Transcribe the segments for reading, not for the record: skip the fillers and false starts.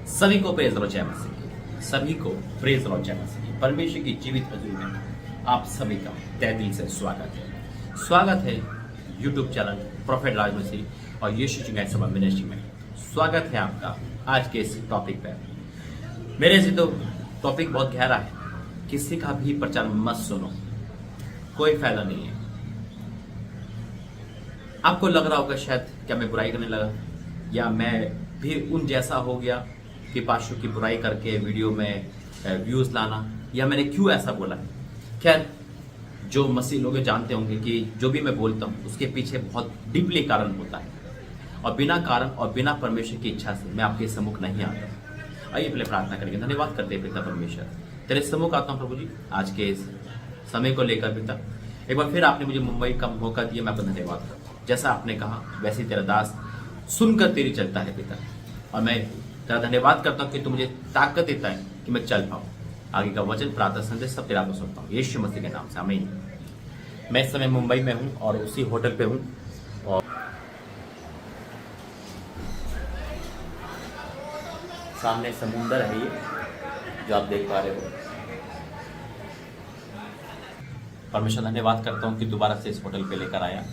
सभी को प्रेज लो जय मसीह, सभी को प्रेज लो जय मसीह। परमेश्वर की जीवित हजूरी में आप सभी का तहे दिल से स्वागत है यूट्यूब चैनल प्रोफेट राज मसीह और यीशु चिंगाई सभा मिनिस्ट्री में। स्वागत है आपका आज के इस टॉपिक पे। मेरे से तो टॉपिक बहुत गहरा है, किसी का भी प्रचार मत सुनो, कोई फायदा नहीं है। आपको लग रहा होगा शायद क्या मैं बुराई करने लगा या मैं भी उन जैसा हो गया कि पास्टर की बुराई करके वीडियो में व्यूज लाना, या मैंने क्यों ऐसा बोला। खैर, जो मसीह लोग जानते होंगे कि जो भी मैं बोलता हूँ उसके पीछे बहुत डीपली कारण होता है और बिना कारण और बिना परमेश्वर की इच्छा से मैं आपके सम्मुख नहीं आता। आइए पहले प्रार्थना करेंगे। धन्यवाद करते हैं पिता परमेश्वर, तेरे सम्मुख आता हूँ प्रभु जी आज के इस समय को लेकर। पिता, एक बार फिर आपने मुझे मुंबई का मौका दिया, मैं आपका धन्यवाद करता हूँ। जैसा आपने कहा वैसे तेरा दास सुनकर तेरी चलता है पिता, और मैं तेरा धन्यवाद करता हूँ कि तू मुझे ताकत देता है कि मैं चल पाऊँ। आगे का वचन प्रार्थना संदेश सब तेरा को सुनता हूँ यीशु मसीह के नाम से, आमीन। मैं इस समय मुंबई में हूँ और उसी होटल पे हूँ और सामने समुंदर है ये जो आप देख पा रहे हो। परमेश्वर धन्यवाद करता हूँ कि दोबारा से इस होटल पे लेकर आया,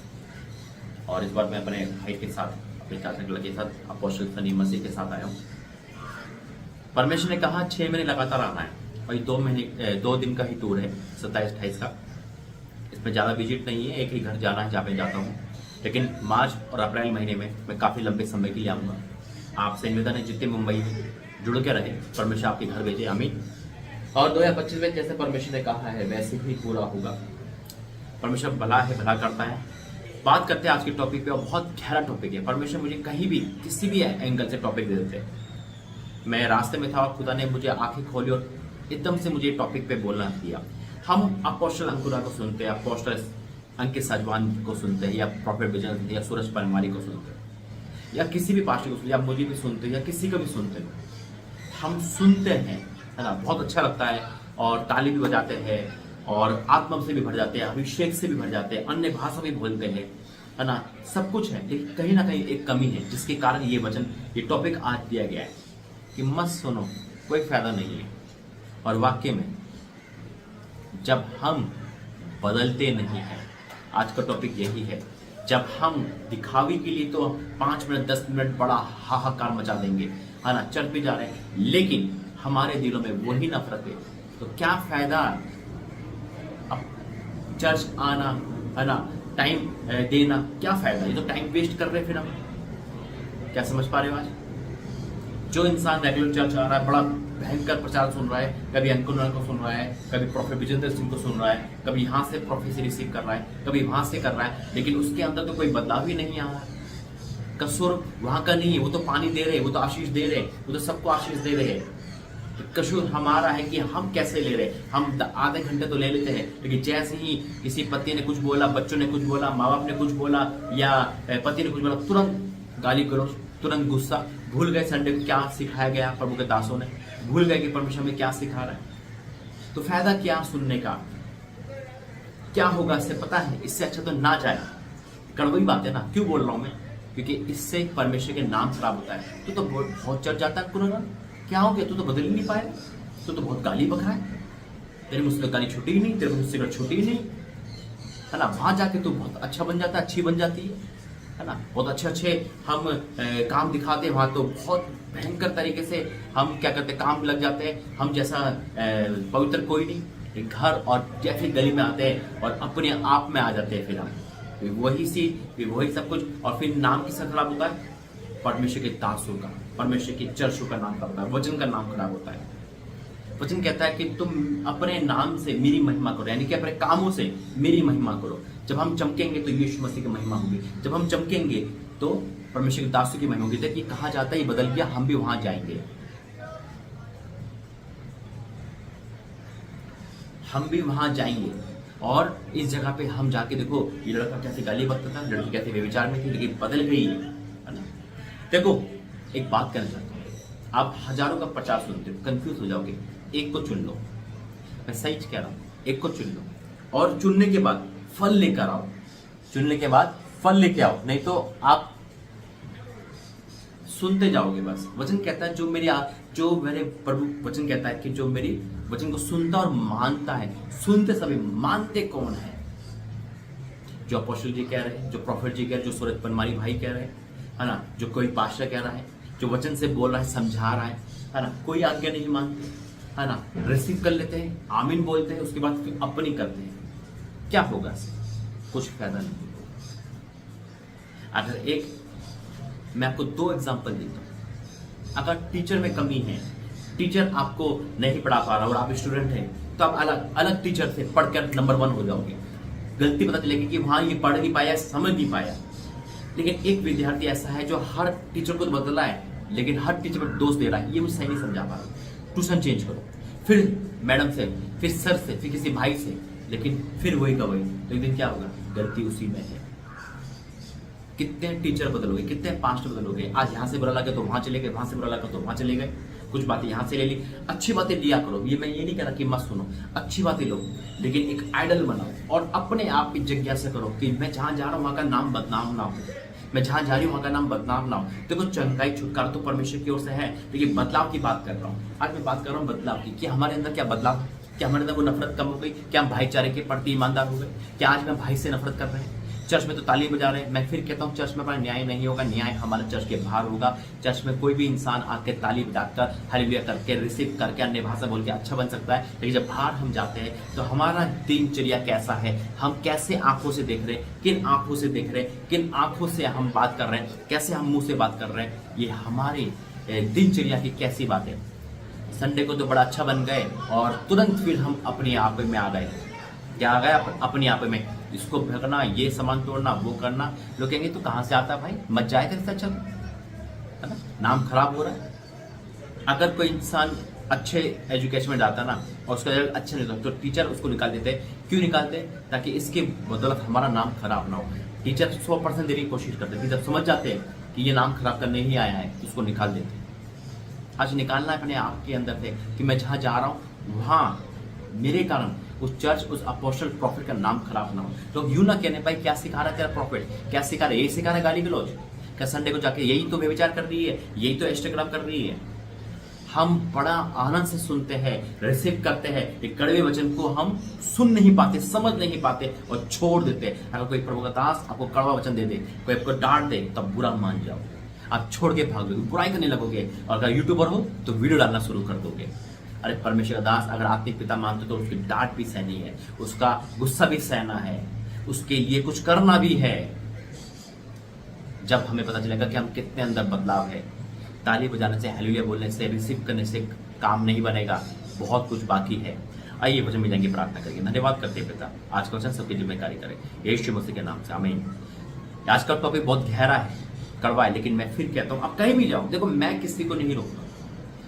और इस बार मैं अपने भाई के साथ, अपने चाचा के साथ, अपोस्टल सनी मसीह के साथ आया हूँ। परमेश्वर ने कहा 6 महीने लगातार आना है और ये 2 दिन का ही टूर है, 27-28 का। इसमें ज़्यादा विजिट नहीं है, एक ही घर जाना है जहाँ पे जाता हूँ, लेकिन मार्च और अप्रैल महीने में मैं काफ़ी लंबे समय के लिए आऊँगा। आपसे निवेदन है जितने मुंबई में जुड़ के रहे, परमेश्वर आपके घर भेजे, आमीन। और 2025 में जैसे परमेश्वर ने कहा है वैसे ही पूरा होगा। परमेश्वर भला है, भला करता है। बात करते हैं आज के टॉपिक पे, और बहुत गहरा टॉपिक है। परमेश्वर मुझे कहीं भी किसी भी एंगल से टॉपिक दे देते हैं। मैं रास्ते में था और खुदा ने मुझे आंखें खोली और एकदम से मुझे टॉपिक पे बोलना दिया। हम अपोस्टल अंकुरा को सुनते हैं, अपोस्टल अंकित सजवान को सुनते हैं, या प्रॉफेट विजय या सूरज परमारी को सुनते हैं, या किसी भी पास्टर को सुनते हैं, या मुझे भी सुनते हैं, या किसी को भी सुनते हैं। हम सुनते हैं, है ना, बहुत अच्छा लगता है और ताली भी बजाते हैं और आत्मा से भी भर जाते हैं, अभिषेक से भी भर जाते हैं, अन्य भाषा भी बोलते हैं, है ना, सब कुछ है। लेकिन कहीं ना कहीं एक कमी है जिसके कारण ये वचन, ये टॉपिक आज दिया गया है कि मत सुनो, कोई फायदा नहीं है। और वाक्य में जब हम बदलते नहीं हैं, आज का टॉपिक यही है। जब हम दिखावे के लिए तो 5 मिनट 10 मिनट बड़ा हाहाकार मचा देंगे, है ना, चर्च भी जा रहे हैं, लेकिन हमारे दिलों में वही नफरत है, तो क्या फायदा अब चर्च आना, है ना, टाइम देना, क्या फायदा? ये तो टाइम वेस्ट कर रहे हैं फिर हम। क्या समझ पा रहे हो? आज जो इंसान रेगुलर चर्च आ रहा है, बड़ा भयंकर प्रचार सुन रहा है, कभी अंकुर को सुन रहा है, कभी प्रोफेट विजेंद्र सिंह को सुन रहा है, कभी यहाँ से प्रोफेसी रिसीव कर रहा है, कभी वहां से कर रहा है, लेकिन उसके अंदर तो कोई बदलाव ही नहीं आ रहा। कसूर वहां का नहीं है, वो तो पानी दे रहे, वो तो आशीष दे रहे, वो तो सबको आशीष दे रहे हैं। कसूर हमारा है कि हम कैसे ले रहे। हम आधे घंटे तो ले लेते हैं, लेकिन जैसे ही किसी पति ने कुछ बोला, बच्चों ने कुछ बोला, माँ बाप ने कुछ बोला, या पति ने कुछ बोला, तुरंत गाली गलौज, तुरंत गुस्सा। भूल गए संडे को क्या सिखाया गया प्रभु के दासों ने, भूल गए कि परमेश्वर में क्या सिखा रहा है। तो फायदा क्या सुनने का? क्या होगा इससे पता है? इससे अच्छा तो ना जाए। कड़वी बात है ना। क्यों बोल रहा हूं मैं? क्योंकि इससे परमेश्वर के नाम खराब होता है। तो बहुत चढ़ जाता है कुरान। क्या हो गया? तू तो बदल ही नहीं पाया, तू तो बहुत गाली बका है, तेरे मुझसे गाली छूटी ही नहीं, तेरे मुझसे छूटी ही नहीं, है ना। वहां जाके तू बहुत अच्छा बन जाता है, अच्छी बन जाती है ना। बहुत अच्छे हम काम दिखाते हैं, वहां तो बहुत भयंकर तरीके से हम क्या करते, काम लग जाते हैं। हम जैसा पवित्र कोई नहीं, घर और जैसे गली में आते हैं और अपने आप में आ जाते हैं, फिर हम वही सी, फिर वही सब कुछ, और फिर नाम किसका खराब होता है? परमेश्वर के दासों का, परमेश्वर के चर्चों का नाम खराब होता है, वचन का नाम खराब होता है। वचन कहता है कि तुम अपने नाम से मेरी महिमा करो, यानी कि अपने कामों से मेरी महिमा करो। जब हम चमकेंगे तो यीशु मसीह की महिमा होगी। जब हम चमकेंगे तो परमेश्वर के दासों की महिमा होगी। देखिए कहा जाता है, बदल गया, हम भी वहां जाएंगे, हम भी वहां जाएंगे। और इस जगह पे हम जाके देखो, ये लड़का कैसे गाली बकता था, लड़की कैसे व्यभिचार में थी, लेकिन बदल गई है ना। देखो एक बात कहना चाहता हूँ, आप हजारों का प्रचार सुनते हो, कंफ्यूज हो जाओगे। एक को चुन लो, मैं सही कह रहा हूँ, एक को चुन लो, और चुनने के बाद फल लेकर आओ, चुनने के बाद फल लेके आओ, नहीं तो आप सुनते जाओगे बस। वचन कहता है जो मेरे प्रभु वचन कहता है कि जो मेरी वचन को सुनता और मानता है। सुनते सभी, मानते कौन है? जो अपोस्टल जी कह रहे हैं, जो प्रॉफिट जी कह रहे हैं, जो सूरज बनमारी भाई कह रहे हैं, है ना, जो कोई पास्टर कह रहा है, जो वचन से बोल रहा है, समझा रहा है ना, कोई आज्ञा नहीं मानते, है ना, रिसीव कर लेते हैं, आमीन बोलते हैं, उसके बाद फिर अपनी करते हैं। क्या होगा? कुछ फायदा नहीं। अगर मैं आपको 2 एग्जांपल देता हूं। अगर टीचर में कमी है, टीचर आपको नहीं पढ़ा पा रहा और आप स्टूडेंट हैं, तो आप अलग अलग टीचर से पढ़कर नंबर 1 हो जाओगे। गलती पता चलेगी कि वहां ये पढ़ नहीं पाया, समझ नहीं पाया। लेकिन एक विद्यार्थी ऐसा है जो हर टीचर को तो बदला है, लेकिन हर टीचर पर दोष दे रहा है, ये मुझे सही नहीं समझा पा रहा, ट्यूशन चेंज करो, फिर मैडम से, फिर सर से, फिर किसी भाई से, लेकिन फिर वही का वही। तो एक दिन क्या होगा? गलती उसी में है। कितने टीचर बदलोगे, कितने पास्टर बदलोगे? आज यहाँ से बुरा लगा तो वहां चले गए, वहां से बुरा लगा तो वहां चले गए, कुछ बातें यहाँ से ले ली। अच्छी बातें लिया करो, ये मैं ये नहीं कह रहा कि मत सुनो, अच्छी बातें लो, लेकिन एक आइडल बनाओ और अपने आप की जिज्ञासा करो कि मैं जहां जा रहा हूं वहां का नाम बदनाम ना हो, मैं जहां जा रही हूं वहां का नाम बदनाम ना हो। देखो, चंगाई छुटकारा तो परमेश्वर की ओर से है, लेकिन बदलाव की बात कर रहा हूँ। आज मैं बात कर रहा हूँ बदलाव की, कि हमारे अंदर क्या बदलाव, क्या हमारे अंदर वो नफरत कम हो गई? क्या हम भाईचारे के प्रति ईमानदार हो गए? क्या आज मैं भाई से नफरत कर रहे हैं? चर्च में तो ताली बजा रहे हैं। मैं फिर कहता हूँ, चर्च में हमारा न्याय नहीं होगा, न्याय हमारे चर्च के बाहर होगा। चर्च में कोई भी इंसान आके ताली बजाकर, हालेलुया करके, रिसीव करके, अन्य भाषा बोल के अच्छा बन सकता है, लेकिन जब बाहर हम जाते हैं तो हमारा दिनचर्या कैसा है, हम कैसे आंखों से देख रहे हैं, किन आंखों से देख रहे हैं, किन आंखों से हम बात कर रहे हैं, कैसे हम मुंह से बात कर रहे हैं, ये हमारे दिनचर्या की कैसी बात है। संडे को तो बड़ा अच्छा बन गए और तुरंत फिर हम अपने आप में आ गए। क्या आ गया? अपने आप में, इसको भगना, ये सामान तोड़ना, वो करना। लोग कहेंगे तो कहां से आता है भाई, मत जाए तेरे साथ, चल, है ना, नाम खराब हो रहा है। अगर कोई इंसान अच्छे एजुकेशन में जाता ना और उसका रिजल्ट अच्छा नहीं होता, तो टीचर उसको निकाल देते। क्यों निकालते? ताकि इसके बदौलत हमारा नाम खराब ना हो। टीचर 100% देने की कोशिश करते, टीचर समझ जाते हैं कि ये नाम खराब करने ही आया है, उसको निकाल देते। आज निकालना है अपने आप के अंदर से कि मैं जहां जा रहा हूं वहां मेरे कारण उस चर्च, उस अपोस्टल प्रॉफिट का नाम खराब ना हो। तो यूं ना कहने भाई क्या सिखा रहा है तेरा प्रॉफिट, क्या सिखा रहा है, यही सिखा रहा है गाली गलौज, क्या संडे को जाके यही तो व्यभिचार कर रही है, यही तो इंस्टाग्राम कर रही है। हम बड़ा आनंद से सुनते हैं, रिसीव करते हैं, एक कड़वे वचन को हम सुन नहीं पाते, समझ नहीं पाते और छोड़ देते। अगर कोई प्रभु का दास आपको कड़वा वचन दे दे, कोई आपको डांट दे, तब बुरा मान जाओ, आप छोड़ के भागोगे, बुराई करने लगोगे, और अगर यूट्यूबर हो तो वीडियो डालना शुरू कर दोगे। अरे परमेश्वर का दास अगर आत्मिक पिता मानते तो उसकी डांट भी सहनी है, उसका गुस्सा भी सहना है, उसके लिए कुछ करना भी है। जब हमें पता चलेगा कि हम कितने अंदर बदलाव है। ताली बजाने से, हालेलुया बोलने से, रिसीव करने से काम नहीं बनेगा, बहुत कुछ बाकी है। आइए वचन में जाएंगे, प्रार्थना करेंगे। धन्यवाद करते हैं पिता, आज का वचन सबके जीवन में कार्य करे, यीशु मसीह के नाम से, आमीन। आज का टॉपिक बहुत गहरा है, कड़वा है, लेकिन मैं फिर कहता हूँ आप कहीं भी जाओ, देखो मैं किसी को नहीं रोकता,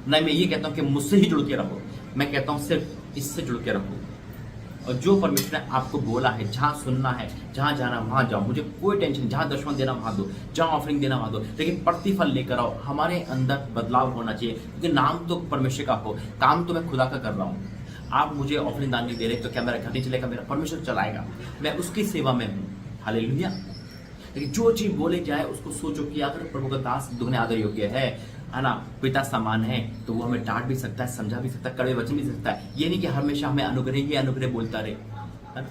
नहीं मैं ये कहता हूं कि मुझसे ही जुड़ के रहो, मैं कहता हूं सिर्फ इससे जुड़ के रहो। और जो परमेश्वर ने आपको बोला है, जहां सुनना है, जहां जाना वहां जाओ, मुझे कोई टेंशन, जहां दशमन देना वहां दो, जहां ऑफरिंग देना वहां दो, लेकिन प्रतिफल लेकर आओ। हमारे अंदर बदलाव होना चाहिए, क्योंकि नाम तो परमेश्वर का हो, काम तो मैं खुदा का कर रहा हूँ। आप मुझे ऑफरिंग दान नहीं दे रहे तो क्या मेरा घर नहीं चलेगा? मेरा परमेश्वर चलाएगा, मैं उसकी सेवा में हूँ, हालेलुया। लेकिन जो चीज बोले जाए उसको सोचो कि अगर प्रभु का दास दुगने आदर योग्य है ना, पिता समान है, तो वो हमें डांट भी सकता है, समझा भी सकता है, कड़वे वचन भी सकता है। ये नहीं कि हमेशा हमें अनुग्रह ही अनुग्रह बोलता रहे, है ना,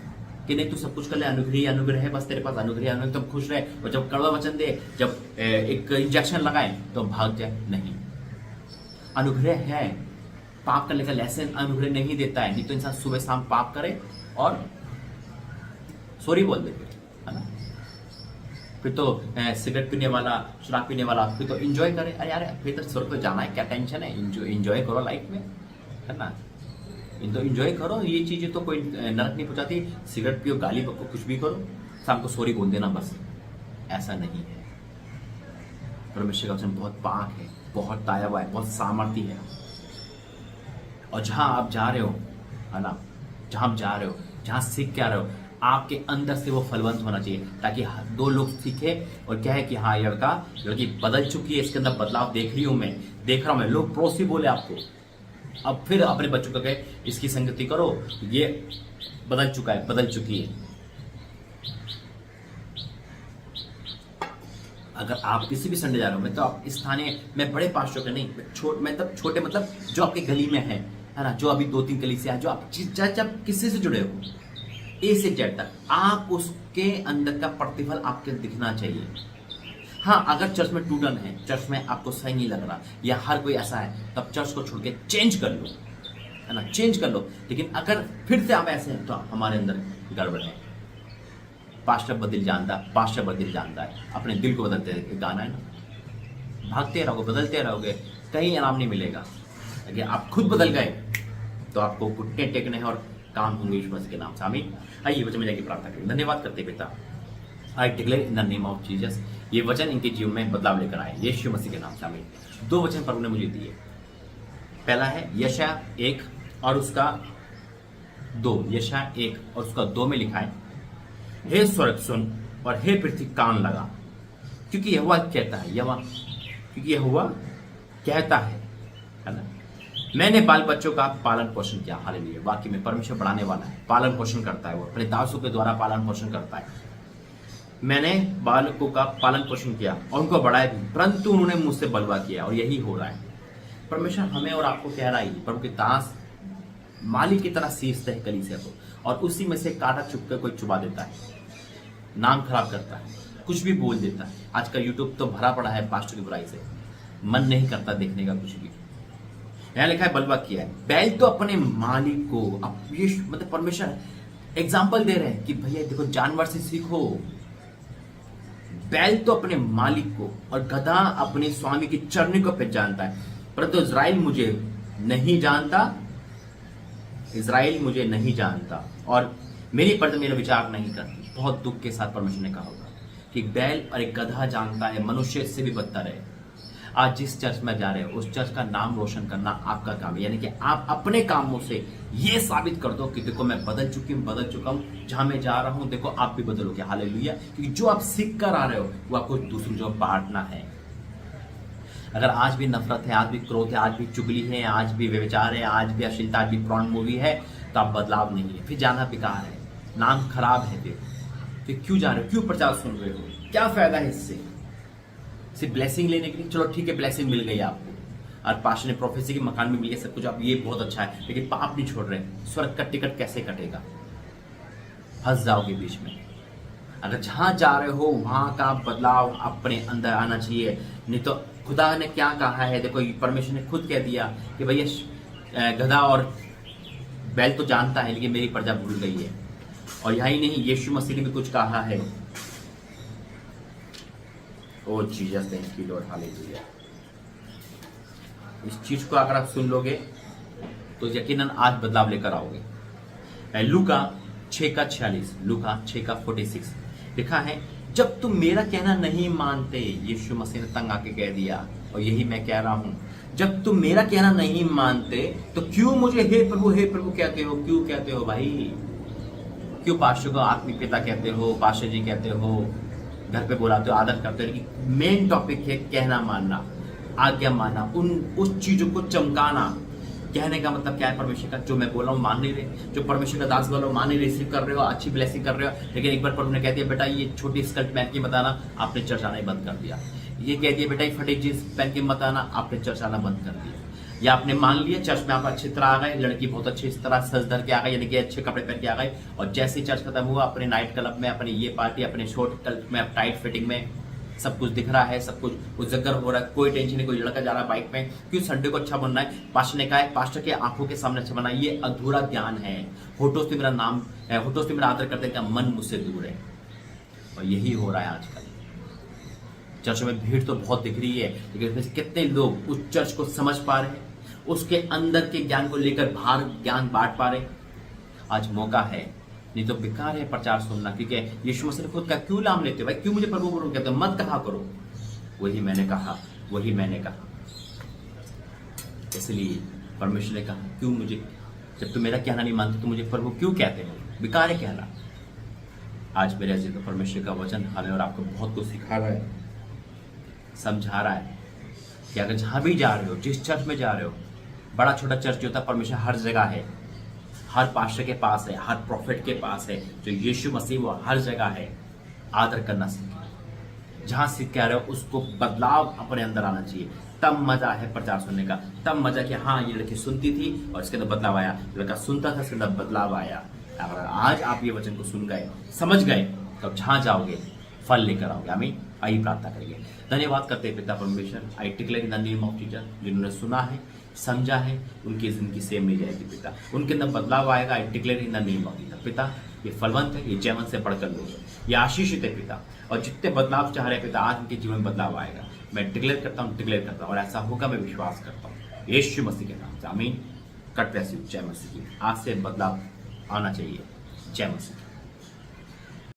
कि नहीं तू सब कुछ कर ले, अनुग्रह ही अनुग्रह है, बस तेरे पास अनुग्रह अनुग्रह, तुम खुश रहे। और जब कड़वा वचन दे, जब एक इंजेक्शन लगाए तो भाग जाए, नहीं। अनुग्रह है, पाप करने का लेसन अनुग्रह नहीं देता है, नहीं तो इंसान सुबह शाम पाप करे और सॉरी बोल देते, है ना। फिर तो सिगरेट पीने वाला, शराब पीने वाला, फिर तो एंजॉय करे, अरे यार फिर तो स्वर्ग तो जाना है, क्या टेंशन है, एंजॉय करो लाइफ में, है ना, तो एंजॉय करो। ये चीजें तो कोई नरक नहीं पहुंचाती। सिगरेट पियो, गाली बको, कुछ भी करो, शाम को सॉरी बोल देना, बस ऐसा नहीं है। परमेश्वर का वचन बहुत पाक है, बहुत ताया हुआ है, बहुत सामर्थ्य है। और जहां आप जा रहे हो, है ना, जहां आप जा रहे हो, जहां सीख के आ रहे हो, आपके अंदर से वो फलवंत होना चाहिए, ताकि 2 लोग सीखे और क्या है कि हाँ ये लड़की बदल चुकी है, इसके अंदर बदलाव देख रही हूं मैं, देख रहा हूं मैं। लोग पड़ोसी बोले आपको, अब फिर अपने बच्चों को कहे इसकी संगति करो, ये बदल चुका है, बदल चुकी है। अगर आप किसी भी संडे जा रहे हो, मैं तो आप स्थानीय, मैं बड़े पास्टर के नहीं, मैं तब छोटे मतलब जो आपके गली में है ना, जो अभी 2-3 गली से है, जो आप जब किसी से जुड़े हो, ए से जेड तक, आप उसके अंदर का प्रतिफल आपके दिखना चाहिए। हाँ, अगर चर्च में टूटन है, चर्च में आपको सही नहीं लग रहा, या हर कोई ऐसा है, तब चर्च को छोड़ के चेंज कर लो, है ना, चेंज कर लो। लेकिन अगर फिर से आप ऐसे हैं तो हमारे अंदर गड़बड़ है। पास्टर बदल जानता है, अपने दिल को बदलते हैं, गाना है ना, भागते रहोगे, बदलते रहोगे, कहीं इनाम नहीं मिलेगा। अगर आप खुद बदल गए तो आपको घुटने टेकने हैं और काम होंगे यीशु मसीह के नाम से। आमीन। आइए वचन में जाके प्रार्थना करें। धन्यवाद करते पिता, I declare in the name of Jesus, ये वचन इनके जीवन में बदलाव लेकर आए यीशु मसीह के नाम से। आमीन। 2 वचन प्रभु ने मुझे दिए। पहला है यशायाह 1 और उसका 2, यशायाह 1 और उसका 2 में लिखा है, हे स्वर्ग सुन और हे पृथ्वी कान लगा, क्योंकि यहोवा कहता है ना, मैंने बाल बच्चों का पालन पोषण किया। हालेलुया। वाकई में परमेश्वर बढ़ाने वाला है, पालन पोषण करता है, वो अपने दासों के द्वारा पालन पोषण करता है। मैंने बालकों का पालन पोषण किया और उनको बढ़ाया भी, परंतु उन्होंने मुझसे बलवा किया, और यही हो रहा है। परमेश्वर हमें और आपको कह रहा है, प्रभु के दास माली की तरह सींचते हैं कलीसिया को, और उसी में से कांटा चुप कर कोई चुबा देता है, नाम खराब करता है, कुछ भी बोल देता है। आज का यूट्यूब तो भरा पड़ा है पास्टर की बुराई से, मन नहीं करता देखने का कुछ भी। यहाँ लिखा है बलवा किया है। बैल तो अपने मालिक को, अब ये मतलब परमेश्वर एग्जाम्पल दे रहे हैं कि भैया देखो, जानवर से सीखो। बैल तो अपने मालिक को और गधा अपने स्वामी की चरनी को पहचानता है, परंतु इज़राइल मुझे नहीं जानता और मेरी प्रजा मेरा विचार नहीं करती। बहुत दुख के साथ परमेश्वर ने कहा होगा कि बैल और एक गधा जानता है, मनुष्य से भी बदतर है। आज जिस चर्च में जा रहे हो, उस चर्च का नाम रोशन करना आपका काम है। यानी कि आप अपने कामों से ये साबित कर दो कि देखो मैं बदल चुका हूं, जहां मैं जा रहा हूं देखो आप भी बदलोगे। हालेलुया। क्योंकि जो आप सीख कर आ रहे हो वो आपको दूसरों जो बांटना है। अगर आज भी नफरत है, आज भी क्रोध है, आज भी चुगली है, आज भी व्यभिचार है, आज भी अश्लीलता, आज भी प्रॉन मूवी है, तो आप बदलाव नहीं है, फिर जाना बेकार है, नाम खराब है। फिर क्यों जा रहे हो, क्यों प्रचार सुन रहे हो, क्या फायदा है इससे? सिर्फ ब्लेसिंग लेने के लिए? चलो ठीक है, ब्लेसिंग मिल गई आपको, और पास्टर ने प्रोफेसी के मकान में मिल गया सब कुछ, आप ये बहुत अच्छा है, लेकिन पाप नहीं छोड़ रहे। स्वर्ग का टिकट कैसे कटेगा? फंस जाओगे बीच में। अगर जहां जा रहे हो वहां का बदलाव अपने अंदर आना चाहिए। नहीं तो खुदा ने क्या कहा है, देखो परमेश्वर ने खुद कह दिया कि भैया गधा और बैल तो जानता है, लेकिन मेरी प्रजा भूल गई है। और यही नहीं, यीशु मसीह ने भी कुछ कहा है। Oh Jesus, thank you lord, hallelujah. इस चीज को अगर आप सुन लोगे तो यकीनन आज बदलाव लेकर आओगे। लूका 6:46 लिखा है, जब तुम मेरा कहना नहीं मानते, यीशु मसीह ने तंग आके कह दिया, और यही मैं कह रहा हूं, जब तुम मेरा कहना नहीं मानते तो क्यों मुझे हे प्रभु कहते हो? क्यों कहते हो भाई? क्यों पास्टर को आत्मिक पिता कहते हो, पास्टर जी कहते हो, घर पे बुलाते हो, आदर करते हो? लेकिन मेन टॉपिक है कहना मानना, आज्ञा मानना, उस चीजों को चमकाना। कहने का मतलब क्या है? परमेश्वर का जो मैं बोल रहा हूँ मान नहीं रहे, जो परमेश्वर का दास बोल रहा हूँ मान नहीं रिसीव कर रहे हो, अच्छी ब्लेसिंग कर रहे हो, लेकिन एक बार प्रभु ने कह दिया बेटा ये छोटी स्कर्ट पहन के मत आना, आपने चर्च आना ही बंद कर दिया। ये कह दिया बेटा ये फटी जींस पहन के मत आना, आपने चर्च आना बंद कर दिया। या आपने मान लिया चर्च में आप अच्छी तरह आ गए, लड़की बहुत अच्छी इस तरह सज धर के आ गई, यानी कि अच्छे कपड़े पहन के आ गए, और जैसे ही चर्च खत्म हुआ अपने नाइट क्लब में, अपने ये पार्टी, अपने शॉर्ट क्लब में, अब टाइट फिटिंग में सब कुछ दिख रहा है, सब कुछ उजागर हो रहा है, कोई टेंशन नहीं, कोई लड़का जा रहा है बाइक में, क्यों? संडे को अच्छा बनना है। पास्टर ने कहा है, पास्टर के आंखों के सामने अच्छा बनना है। ये अधूरा ज्ञान है। होठों से मेरा नाम है, होठों से मेरा आदर करते हैं, मन मुझसे दूर है। और यही हो रहा है आजकल। चर्च में भीड़ तो बहुत दिख रही है, लेकिन कितने लोग उस चर्च को समझ पा रहे हैं, उसके अंदर के ज्ञान को लेकर बाहर ज्ञान बांट पा रहे? आज मौका है, नहीं तो बेकार है प्रचार सुनना। क्योंकि यीशु मसीह ने खुद का क्यों नाम लेते हो भाई? क्यों मुझे प्रभु कहते हो? मत कहा करो। वही मैंने कहा। इसलिए परमेश्वर ने कहा, क्यों मुझे, जब तुम मेरा कहना नहीं मानते तो मुझे प्रभु क्यों कहते हो? बेकार है कहना। आज मेरे अजीज तो परमेश्वर का वचन हमें और आपको बहुत कुछ सिखा रहा है, समझा रहा है कि अगर जहां भी जा रहे हो, जिस चर्च में जा रहे हो, बड़ा छोटा चर्च जो होता है, परमेश्वर हर जगह है, हर पास्टर के पास है, हर प्रॉफिट के पास है। जो यीशु मसीह वो हर जगह है। आदर करना सीखें, जहां सीख के आ रहे हो उसको बदलाव अपने अंदर आना चाहिए। तब मजा है प्रचार सुनने का, तब मजा कि हाँ ये लड़की सुनती थी और इसके अंदर बदलाव आया, लड़का सुनता था इसके अंदर बदलाव आया। अगर आज आप ये वचन को सुन गए, समझ गए, तो जहां जाओगे फल लेकर आओगे। आमीन। आइए प्रार्थना करेंगे। धन्यवाद करते हैं पिता परमेश्वर, I declare in the name of Jesus, जिन्होंने सुना है, समझा है, उनकी जिंदगी सेम नहीं जाएगी पिता, उनके अंदर बदलाव आएगा। I declare in the name of Jesus पिता, ये फलवंत है, ये जयवंत से बढ़कर लोग है, ये आशीषित है पिता, और जितने बदलाव चाह रहे हैं पिता आज उनके जीवन में बदलाव आएगा। मैं डिक्लेयर करता हूँ और ऐसा होगा, मैं विश्वास करता हूँ यीशु मसीह के नाम से। आमीन। God bless you. जय मसीह की। आज से बदलाव आना चाहिए। जय मसीह।